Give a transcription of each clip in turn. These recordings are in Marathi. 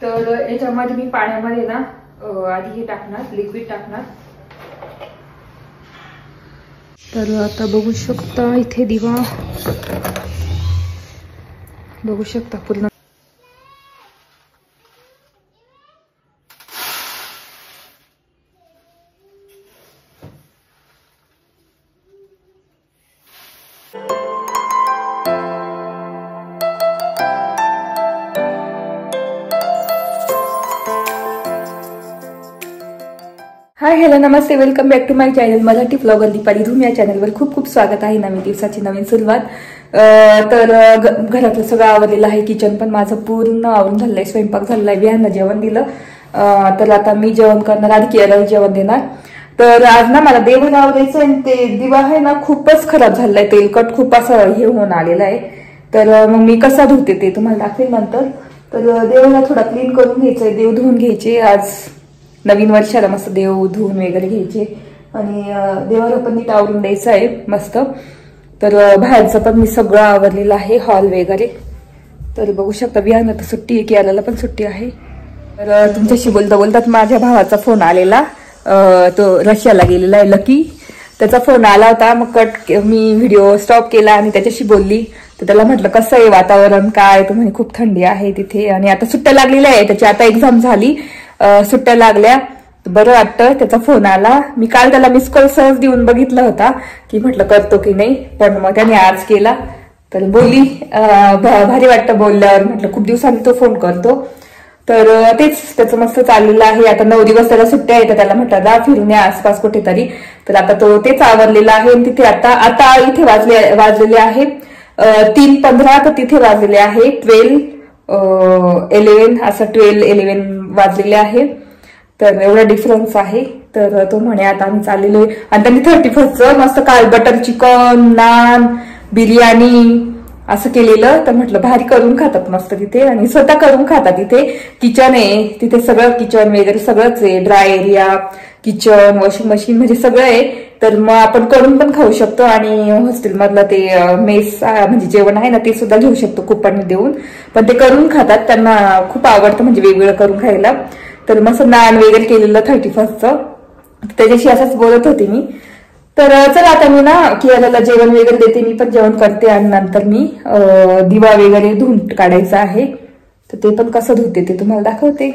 तर याच्यामध्ये मी पाण्यामध्ये ना आधी हे टाकणार, लिक्विड टाकणार। तर आता बघू शकता इथे दिवा बघू शकता पूर्ण। हाय हॅलो नमस्ते, welcome back to my channel Marathi blogger Deepali Dhoom. या चॅनलवर खूप खूप स्वागत आहे। नवीन दिवसाची नवीन सुरुवात। तर घरातलं सगळं आवरलेलं आहे। किचन पण माझं पूर्ण आवरून झालेलं आहे, स्वयंपाक झालेला आहे, बियांना जेवण दिलं। तर आता मी जेवण करणार, आधी केरळ जेवण देणार। तर आज ना मला देव आवडायचं आणि ते दिवा आहे ना खूपच खराब झालेला आहे, तेलकट खूप असं हे होऊन आलेलं आहे। तर मग मी कसा धुते ते तुम्हाला दाखवेन नंतर। तर देवाला थोडा क्लीन करून घ्यायचंय, देव धुवून घ्यायचे। आज नवीन वर्षाला मस्त देव धुवून वगैरे घ्यायचे आणि देवाला पण नीट आवरून द्यायचं आहे मस्त। तर बाहेरचं पण मी सगळं आवरलेलं आहे, हॉल वगैरे। तर बघू शकता बियाणं तर सुट्टी आहे, केरळला पण सुट्टी आहे। तर तुमच्याशी बोलता बोलतात माझ्या भावाचा फोन आलेला, तो रशियाला गेलेला आहे लकी। त्याचा फोन आला होता, मग मी व्हिडिओ स्टॉप केला आणि त्याच्याशी बोलली। तर त्याला म्हटलं कसं आहे वातावरण काय, तो म्हणे खूप थंडी आहे तिथे आणि आता सुट्ट्या लागलेल्या आहे त्याची, आता एक्झाम झाली, सुट्ट्या लागल्या, बरं वाटतं। त्याचा फोन आला, मी काल त्याला मिस कॉल सहज देऊन बघितला होता की म्हटलं करतो की नाही, पण मग त्याने आज केला। तर बोलली भारी वाटतं बोलल्यावर, म्हटलं खूप दिवसांनी तो फोन करतो। तर तेच त्याचं मस्त चाललेलं आहे। आता 9 दिवस त्याला सुट्ट्या आहेत, त्याला म्हटलं जा फिरून या आसपास कुठेतरी। तर आता तो तेच आवरलेला आहे। तिथे आता इथे वाजलेले आहे 3:15, तर तिथे वाजलेले आहे 12-11, असं 12-11 वाजलेले आहे। तर एवढा डिफरन्स आहे। तर तो म्हणे आता आम्ही चाललेलो आहे, आणि त्यांनी 31st मस्त काल बटर चिकन, नान, बिर्याणी असं केलेलं। तर म्हटलं भारी करून खातात मस्त तिथे, आणि स्वतः करून खातात। तिथे किचन आहे, तिथे सगळं किचन वगैरे सगळंच आहे, dry area, kitchen, washing machine म्हणजे सगळं आहे। तर मग आपण करून पण खाऊ शकतो, आणि हॉस्टेल मधलं ते मेस म्हणजे जेवण आहे ना ते सुद्धा घेऊ शकतो कुपन देऊन, पण ते करून खातात, त्यांना खूप आवडतं म्हणजे वेगवेगळं करून खायला। तर मस्त नान वगैरे केलेलं 31st, त्याच्याशी असंच बोलत होते मी। तर चला आता मी ना केरळला जेवण वगैरे देते, मी पण जेवण करते आणि नंतर मी दिवा वगैरे धुवून काढायचा आहे। तर ते पण कसं धुते ते तुम्हाला दाखवते।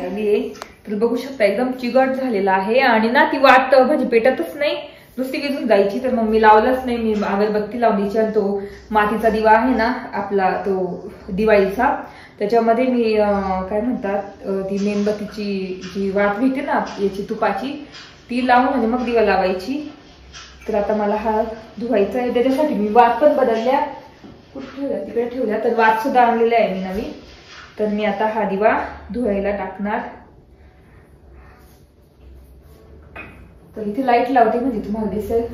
तर बघू शकता एकदम चिकट झालेला आहे, आणि ना ती वाट म्हणजे पेटतच नाही, नुसती विजून जायची। तर मग मी लावलंच नाही, मी अगरबत्ती लावून द्यायची, आणि तो मातीचा दिवा आहे ना आपला तो दिवाळीचा, त्याच्यामध्ये मी काय म्हणतात ती मेणबत्तीची जी वात भेटते ना याची तुपाची, ती लावून म्हणजे मग दिवा लावायची। तर आता मला हा धुवायचा आहे, त्याच्यासाठी मी वात पण बदलल्या, कुठे ठेवल्या तिकडे ठेवल्या, तर वात सुद्धा आणलेल्या आहे मी नवीन। तर मी आता हा दिवा धुवायला टाकणार। तर इथे लाईट लावते म्हणजे तुम्हाला दिसेल।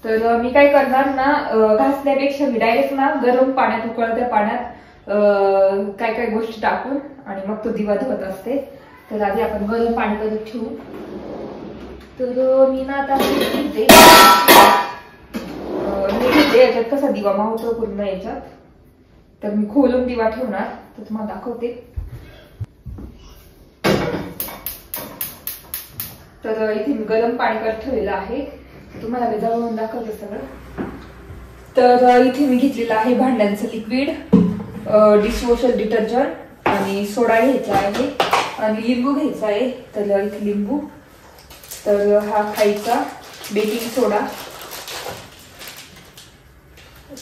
तर मी काय करणार ना, घासण्यापेक्षा मी डायरेक्ट ना गरम पाण्यात, उकळत्या पाण्यात काय काय गोष्टी टाकून आणि मग तो दिवा धुवत असते। तर आधी आपण गरम पाणी करत ठेवू। तर मी ना आता याच्यात कसा दिवा मावतो पूर्ण याच्यात, तर मी खोलून दिवा ठेवणार, तर तुम्हाला दाखवते। तर इथे मी गरम पाणी करत ठेवलेलं आहे, तुम्हाला मी जवळून दाखवते सगळं। तर इथे मी घेतलेलं आहे भांड्यांचं लिक्विड, डिशवॉशर डिटर्जंट, आणि सोडा घ्यायचा आहे, आणि लिंबू घ्यायचा आहे। तर इथे लिंबू, तर हा खायचा बेकिंग सोडा,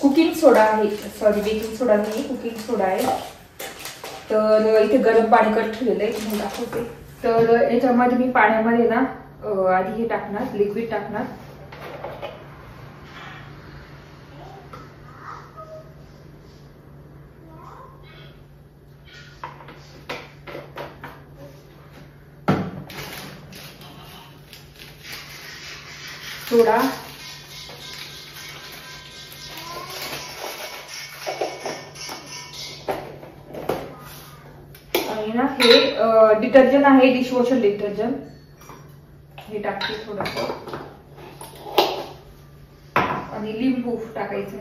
कुकिंग सोडा आहे, सॉरी बेकिंग सोडा नाही कुकिंग सोडा आहे। तर इथे गरम पाणी करत ठेवलेलं आहे, तुम्हाला दाखवते। तर याच्यामध्ये मी पाण्यामध्ये ना आधी हे टाकणार, लिक्विड टाकणार, सोडा, आणि ना हे डिटर्जंट आहे, डिशवॉशर डिटर्जंट, हे टाकते थोडंसं आणि लिंबू टाकायचं.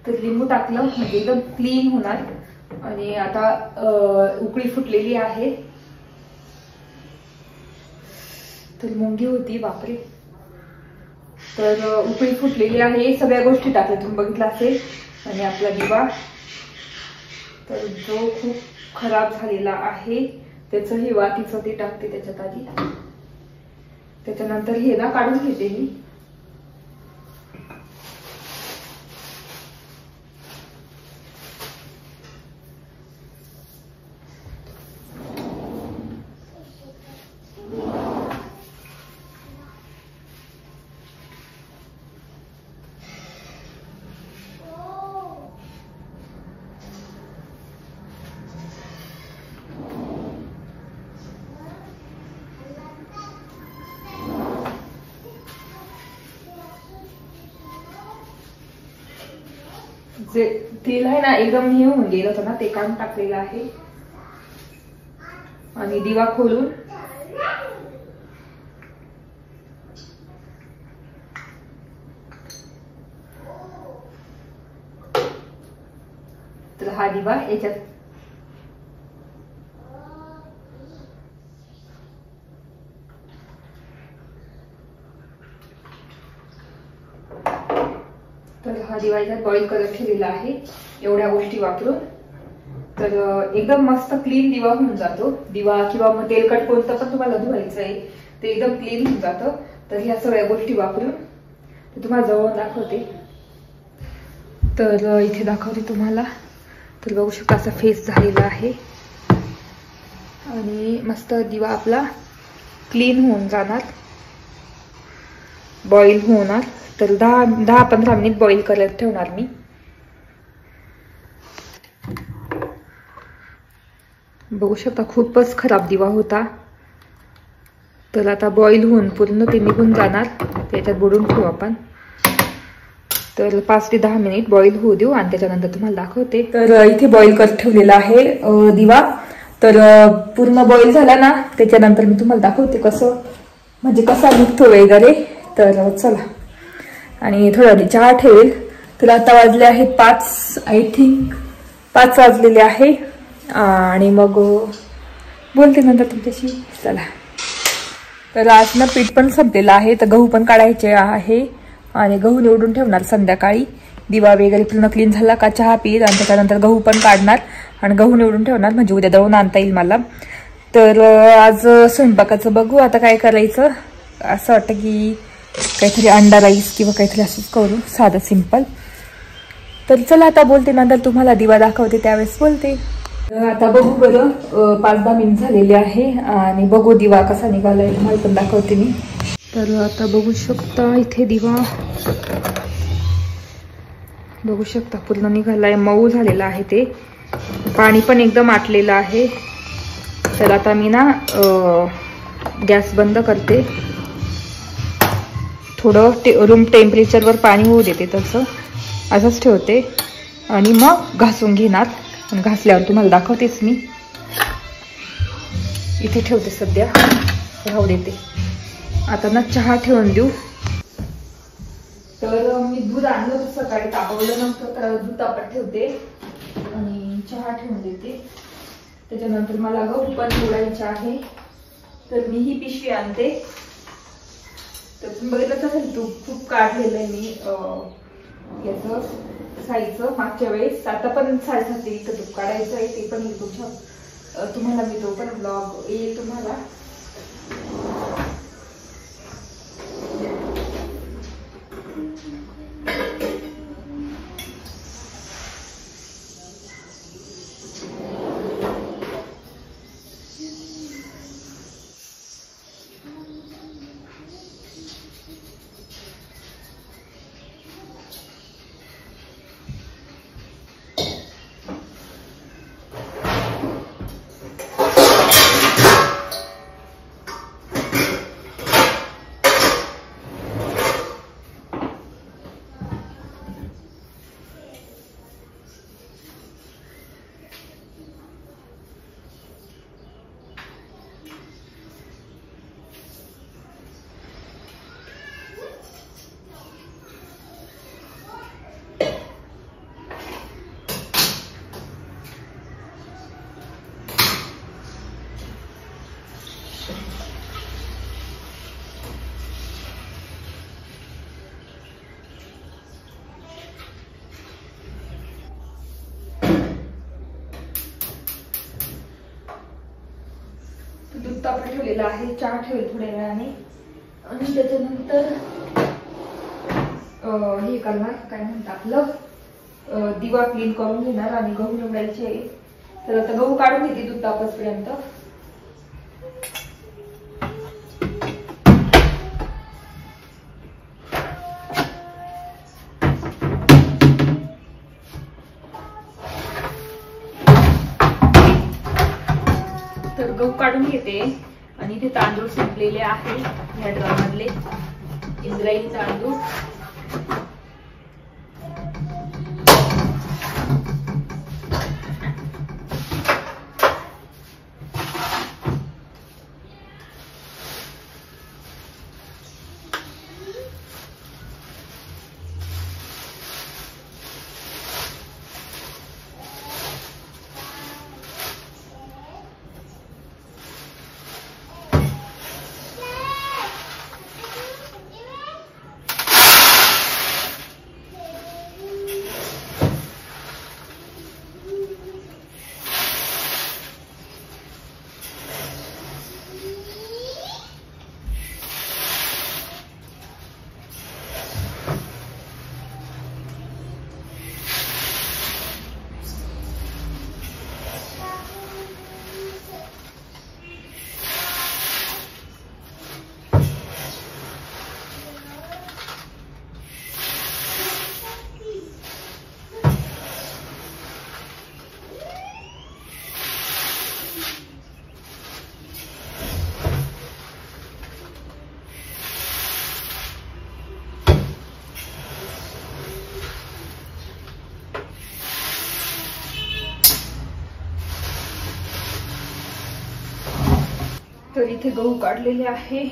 तर लिंबू टाकलं म्हणजे एकदम क्लीन होणार. आणि आता उकळी फुटलेली आहे. तर मुंगी होती बापरे. तर उकळी फुटलेली आहे. सगळ्या गोष्टी टाकल्या तुम्ही बघितलं असेल. आणि आपला दिवा तर जो खूप खराब झालेला आहे त्याचं हे वातीचं ते टाकते त्याच्यात आधी. त्याच्यानंतर हे ना काढून घेते मी. जे तेल आहे ना एकदम हे होऊन गेलं होतं ना ते काढून टाकलेलं आहे. आणि दिवा खोलून तर हा दिवा याच्यात तर हा दिवा याच्यात बॉईल करत ठेवलेला आहे एवढ्या गोष्टी वापरून. तर एकदम मस्त क्लीन दिवा होऊन जातो. दिवा किंवा मग तेलकट कोणतं पण तुम्हाला धुवायचं आहे ते एकदम क्लीन होऊन जातं. तर ह्या सगळ्या गोष्टी वापरून ते तुम्हाला जवळ दाखवते. तर इथे दाखवते तुम्हाला. तर बघू शकता असा फेस झालेला आहे आणि मस्त दिवा आपला क्लीन होऊन जाणार, बॉईल होणार. तर 10-15 मिनिट बॉईल करत ठेवणार मी. बघू शकता खूपच खराब दिवा होता. तर आता बॉईल होऊन पूर्ण ते निघून जाणार. त्याच्यात बुडून ठेवू आपण. तर 5 ते 10 मिनिट बॉईल होऊ देऊ आणि त्याच्यानंतर तुम्हाला दाखवते. तर इथे बॉईल करत ठेवलेला आहे दिवा. तर पूर्ण बॉईल झाला ना त्याच्यानंतर मी तुम्हाला दाखवते कसं म्हणजे कसा निघतो वगैरे. तर चला. आणि थोडा चहा ठेवेल. तर आता वाजले आहेत 5, आय थिंक 5 वाजलेले आहे. आणि मग बोलते नंतर तुमच्याशी. चला. तर आज ना पीठ पण संपलेलं आहे. तर गहू पण काढायचे आहे आणि गहू निवडून ठेवणार संध्याकाळी. दिवा वगैरे पूर्ण क्लीन झाला का चहा पीत आणि त्याच्यानंतर गहू पण काढणार आणि गहू निवडून ठेवणार म्हणजे उद्या दळून आणता येईल मला. तर आज स्वयंपाकाचं बघू आता काय करायचं. असं वाटतं की काहीतरी अंडा राईस किंवा काहीतरी असंच करू साधं सिंपल. तर चला आता बोलते नंतर तुम्हाला दिवा दाखवते त्यावेळेस बोलते. आता बघू बरं 5-10 मिनिट झालेले आहे आणि बघू दिवा कसा निघालाय तुम्हाला पण दाखवते मी. तर आता बघू शकता इथे दिवा बघू शकता पूर्ण निघालाय, मऊ झालेला आहे. ते पाणी पण एकदम आटलेलं आहे. तर आता मी ना गॅस बंद करते. थोडं रूम टेम्परेचरवर पाणी होऊ देते. तसं असंच ठेवते आणि मग घासून घेणार. आणि घासल्यावर तुम्हाला दाखवतेच मी. इथे ठेवते सध्या, राहू देते. आता ना चहा ठेवून देऊ. तर मी दूध आणलं होतं सकाळी, तापवलं नव्हतं तर दूध तापत ठेवते आणि चहा ठेवून देते. त्याच्यानंतर मला गहू पण निवडायचे आहे. तर मी ही पिशवी आणते. तर तुम्ही बघितलंच असेल तूप खूप काढलेलं आहे मी याचं साईचं मागच्या वेळेस. आता पण साईसाठी इथं तूप काढायचं आहे. ते पण तुम्हाला मी तो पण ब्लॉग येईल तुम्हाला. तापत ठेवलेला आहे, चहा ठेवेल थोड्या वेळाने आणि त्याच्यानंतर हे करणार, काय म्हणतात आपलं दिवा क्लीन करून घेणार आणि गहू निवडायचे. तर आता गहू काढून घेते दूध तापसपर्यंत. तर गहू काढून घेते आणि ते तांदूळ संपलेले आहे या ड्रम मधले, इंद्रायणी तांदूळ. तर इथे गहू काढलेले आहे.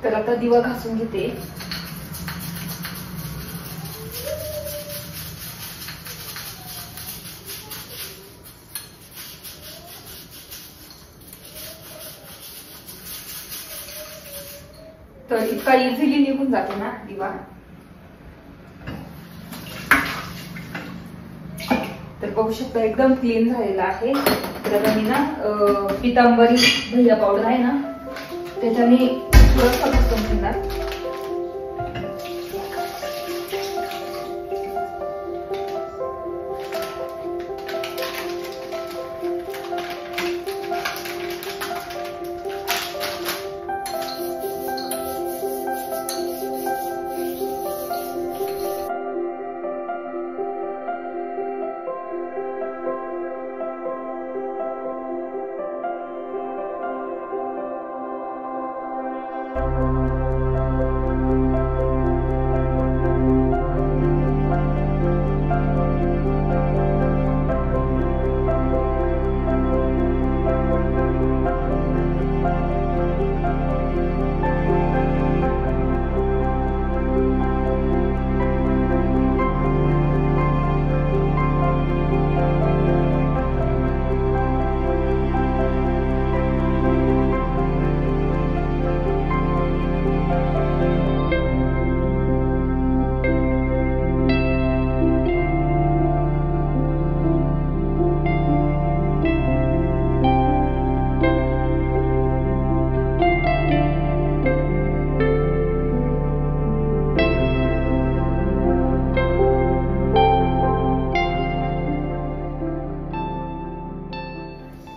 तर आता दिवा घासून घेते. तर इतका इझिली निघून जाते ना दिवा. तर बघू शकता एकदम क्लीन झालेला आहे. तर आता मी ना पितांबरी दह्या पावडर आहे ना त्याच्याने थोडंसं घासून घेणार.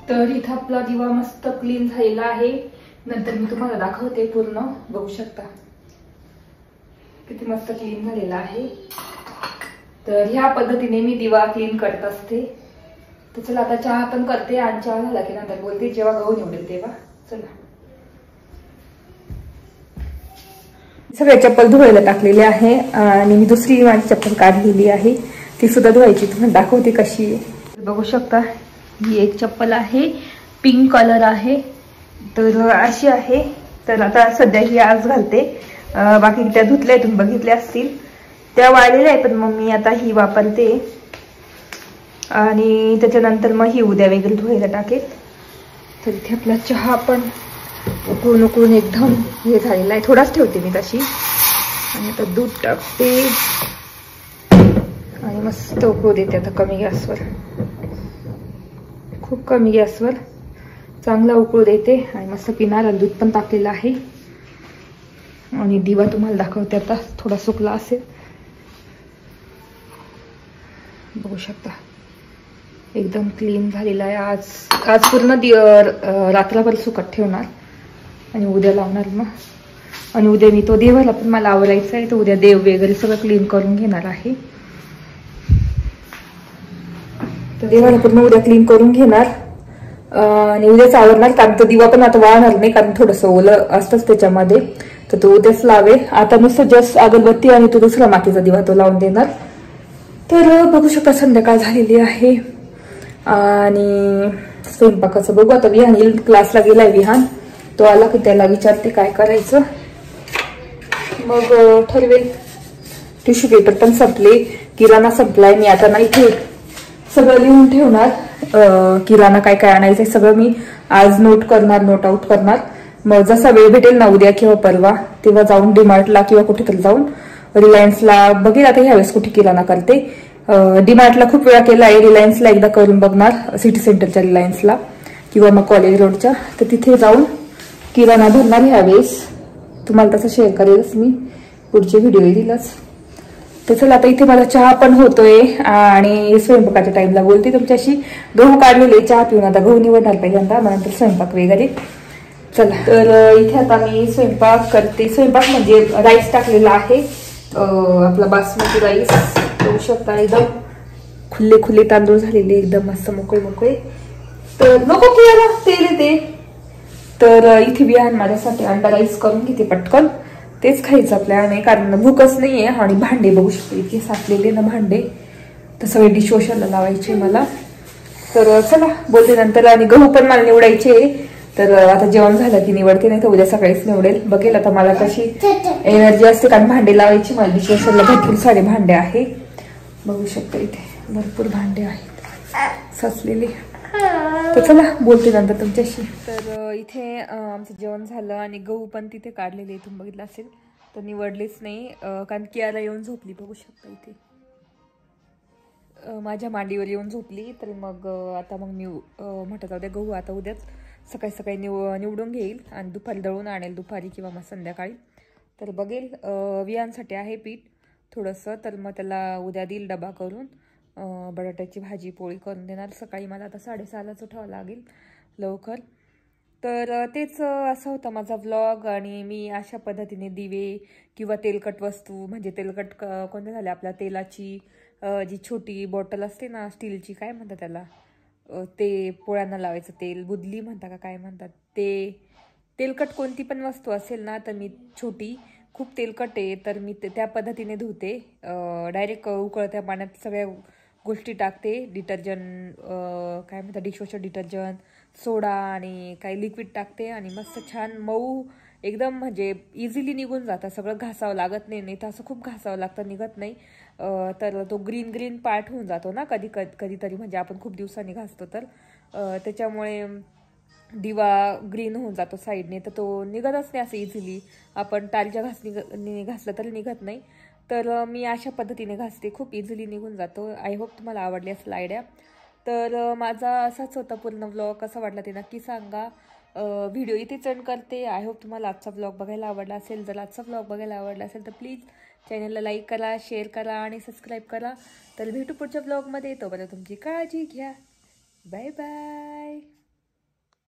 तर इथं आपला दिवा मस्त क्लीन झालेला आहे. नंतर मी तुम्हाला दाखवते पूर्ण. बघू शकता किती मस्त क्लीन झालेला आहे. तर ह्या पद्धतीने मी दिवा क्लीन करत असते. तर चला आता चहा पण करते आणि चहा झाला की नंतर बोलते जेव्हा गहू निवडेल तेव्हा. चला सगळ्या चप्पल धुवायला टाकलेले आहे आणि मी दुसरी माझी चप्पल काढलेली आहे ती सुद्धा धुवायची. तुम्हाला दाखवते कशी आहे. बघू शकता ही एक चप्पल आहे, पिंक कलर आहे. तर अशी आहे. तर आता सध्या ही आज घालते बाकी त्या धुतल्या तुम्ही बघितल्या असतील, त्या वाळलेल्या आहे, पण मग मी आता ही वापरते आणि त्याच्यानंतर मग ही उद्या वगैरे धुवायला टाकेल. तर इथे आपला चहा पण उकळून उकळून एकदम हे झालेला आहे. थोडाच ठेवते मी तशी. आणि आता दूध टाकते आणि मस्त उकळू देते आता कमी गॅसवर, खूप कमी गॅसवर चांगला उकळू देते आणि मस्त पिणार. आणि दूध पण टाकलेलं आहे. आणि दिवा तुम्हाला दाखवते आता, थोडा सुकला असेल, बघू शकता एकदम क्लीन झालेला आहे. आज पूर्ण रात्रभर सुकत ठेवणार आणि उद्या लावणार मग. आणि उद्या मी तो देवाला पण मला आवरायचा आहे, तर उद्या देव वगैरे सगळं क्लीन करून घेणार आहे. तर देवाला पूर्ण उद्या क्लीन करून घेणार आणि उद्याच आवरणार. कारण तो दिवा पण आता वाळणार नाही, कारण थोडंसं ओलं असतंच त्याच्यामध्ये, तर तो उद्याच लावेल. आता नुसतं जस्ट अगरबत्ती आणि तो दुसरा मातीचा दिवा तो लावून देणार. तर बघू शकता संध्याकाळ झालेली आहे आणि स्वयंपाकाचं बघू आता. विहान येईल, क्लासला गेलाय विहान, तो आला की त्याला विचारते काय करायचं, मग ठरवेल. टिश्यू पेपर पण संपले, किराणा संपलाय. मी आता ना इथे सगळं लिहून ठेवणार, किराणा काय काय आणायचंय सगळं मी आज नोट आउट करणार. मग जसा वेळ भेटेल ना उद्या किंवा परवा, तेव्हा जाऊन डीमार्टला किंवा कुठेतरी जाऊन रिलायन्सला बघेल. आता ह्यावेळेस कुठे किराणा करते. डीमार्टला खूप वेळा केला आहे, रिलायन्सला एकदा करून बघणार, सिटी सेंटरच्या रिलायन्सला किंवा मग कॉलेज रोडच्या. तर तिथे जाऊन किराणा भरणार ह्यावेळेस. तुम्हाला तसं शेअर करेलच मी, पुढचे व्हिडिओ येईलच. तर चला आता इथे मला चहा पण होतोय आणि स्वयंपाकाच्या टाइमला बोलते तुमच्याशी. गहू काढलेले, चहा पिऊन आता गहू निवडणार पहिल्यांदा, मग नंतर स्वयंपाक वगैरे. चला तर इथे आता मी स्वयंपाक करते. स्वयंपाक म्हणजे राईस टाकलेला आहे, आपला बासमती राईस. बघू शकता एकदम खुले खुले तांदूळ झालेले, एकदम मस्त मोकळे मोकळे. तर नको की याला तेल येते. तर इथे बिहान माझ्यासाठी अंडा राईस करून घेते पटकन, तेच खायचं प्लॅन आहे, कारण भूकच नाहीये. आणि भांडे बघू शकते इतके साचलेले ना भांडे, तर सगळे डिशवॉशरला लावायचे मला. तर चला बोलते नंतर. आणि गहू पण मला निवडायचे, तर आता जेवण झालं की निवडते, नाही तर उद्या सकाळीच निवडेल. बघेल आता मला कशी एनर्जी असते, कारण भांडे लावायची मला डिशवॉशरला भरपूर सारे भांडे आहे. बघू शकता इथे भरपूर भांडे आहेत साचलेले. तर चला बोलते नंतर तुमच्याशी. तर इथे आमचं जेवण झालं आणि गहू पण तिथे काढलेले, इथून बघितलं असेल. तर निवडलेच नाही, कारण कियाला येऊन झोपली. बघू शकता इथे माझ्या मांडीवर येऊन झोपली. तर मग आता मग मी म्हटलं जाऊ द्या, गहू आता उद्याच सकाळी सकाळी निवडून घेईल आणि दुपारी दळून आणेल, दुपारी किंवा मग संध्याकाळी. तर बघेल, वियांसाठी आहे पीठ थोडंसं, तर मग त्याला उद्या देईल डबा करून. बटाट्याची भाजी पोळी करून देणार. सकाळी मला आता 6:30लाच उठावं लागेल लवकर. तर तेच असा होता माझा व्लॉग. आणि मी अशा पद्धतीने दिवे किंवा तेलकट वस्तू, म्हणजे तेलकट कोणत्या झाल्या, आपल्या तेलाची जी छोटी बॉटल असते ना स्टीलची, काय म्हणतात त्याला, ते पोळ्यांना लावायचं तेल, बुदली म्हणता का काय म्हणतात, ते तेलकट कोणती पण वस्तू असेल ना, तर मी छोटी खूप तेलकट आहे तर मी त्या पद्धतीने धुते. डायरेक्ट उकळत्या पाण्यात सगळ्या गोष्टी टाकते, डिटर्जंट काय म्हणतात, डिशवॉशर डिटर्जंट, सोडा आणि काही लिक्विड टाकते आणि मस्त छान मऊ एकदम, म्हणजे इझिली निघून जातं सगळं, घासावं लागत नाही. तर असं खूप घासावं लागतं, निघत नाही. तर तो ग्रीन पार्ट होऊन जातो ना कधीतरी, म्हणजे आपण खूप दिवसांनी घासतो तर त्याच्यामुळे दिवा ग्रीन होऊन जातो साईडने, तर तो निघतच नाही असं इझिली. आपण टाळीच्या घासणी घासलं तरी निघत नाही. तर मी अशा पद्धतीने घासते, खूप इझिली निघून जातो. आय होप तुम्हाला आवडली असेल आयडिया. तर माझा असाच होता पूर्ण व्लॉग. कसा वाटला ते नक्की सांगा. व्हिडिओ इथेच एंड करते. आय होप तुम्हाला आजचा व्लॉग बघायला आवडला असेल. जर आजचा व्लॉग बघायला आवडला असेल तर प्लीज चॅनलला लाईक करा, शेअर करा आणि सबस्क्राईब करा. तर भेटू पुढच्या व्लॉगमध्ये. तोपर्यंत तुमची काळजी घ्या. Bye bye.